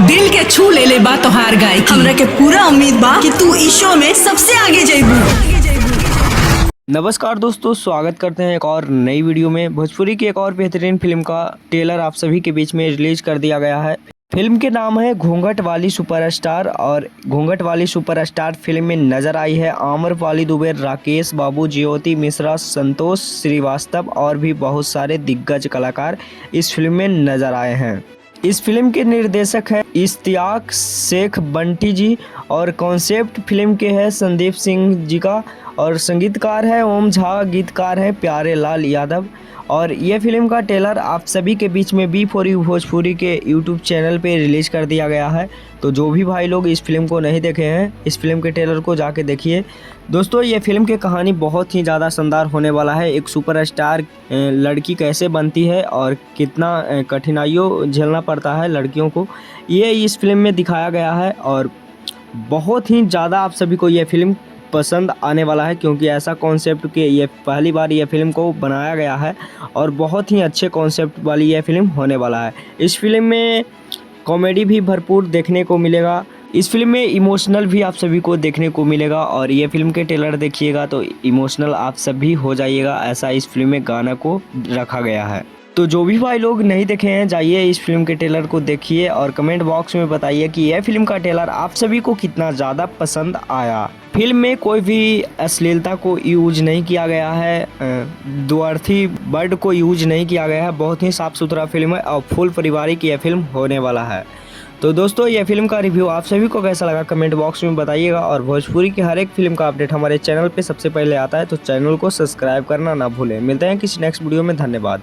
दिल के छू ले ले बा तोहार गायकी। हमरा के पूरा उम्मीद बा कि तू इस शो में सबसे आगे जाइबू। नमस्कार दोस्तों, स्वागत करते हैं एक और नई वीडियो में। भोजपुरी की एक और बेहतरीन फिल्म का ट्रेलर आप सभी के बीच में रिलीज कर दिया गया है। फिल्म के नाम है घूंघट वाली सुपरस्टार और घूंघट वाली सुपरस्टार फिल्म में नजर आई है आम्रपाली दुबे, राकेश बाबू, ज्योति मिश्रा, संतोष श्रीवास्तव और भी बहुत सारे दिग्गज कलाकार इस फिल्म में नजर आए हैं। इस फिल्म के निर्देशक है इश्तियाक शेख बंटी जी और कॉन्सेप्ट फिल्म के है संदीप सिंह जी का और संगीतकार है ओम झा, गीतकार है प्यारे लाल यादव। और ये फिल्म का ट्रेलर आप सभी के बीच में B4U भोजपुरी के यूट्यूब चैनल पे रिलीज कर दिया गया है। तो जो भी भाई लोग इस फिल्म को नहीं देखे हैं, इस फिल्म के ट्रेलर को जाके देखिए। दोस्तों, ये फिल्म की कहानी बहुत ही ज़्यादा शानदार होने वाला है। एक सुपरस्टार लड़की कैसे बनती है और कितना कठिनाइयों झेलना पड़ता है लड़कियों को, ये इस फिल्म में दिखाया गया है। और बहुत ही ज़्यादा आप सभी को ये फिल्म पसंद आने वाला है, क्योंकि ऐसा कॉन्सेप्ट के ये पहली बार ये फिल्म को बनाया गया है और बहुत ही अच्छे कॉन्सेप्ट वाली ये फिल्म होने वाला है। इस फिल्म में कॉमेडी भी भरपूर देखने को मिलेगा। इस फिल्म में इमोशनल भी आप सभी को देखने को मिलेगा और ये फिल्म के ट्रेलर देखिएगा तो इमोशनल आप सभी हो जाइएगा, ऐसा इस फिल्म में गाना को रखा गया है। तो जो भी भाई लोग नहीं देखे हैं, जाइए इस फिल्म के ट्रेलर को देखिए और कमेंट बॉक्स में बताइए कि यह फिल्म का ट्रेलर आप सभी को कितना ज़्यादा पसंद आया। फिल्म में कोई भी अश्लीलता को यूज नहीं किया गया है, द्वार्थी वर्ड को यूज नहीं किया गया है। बहुत ही साफ़ सुथरा फिल्म है और फुल पारिवारिक यह फिल्म होने वाला है। तो दोस्तों, ये फिल्म का रिव्यू आप सभी को कैसा लगा कमेंट बॉक्स में बताइएगा। और भोजपुरी की हर एक फिल्म का अपडेट हमारे चैनल पे सबसे पहले आता है, तो चैनल को सब्सक्राइब करना ना भूलें। मिलते हैं किसी नेक्स्ट वीडियो में, धन्यवाद।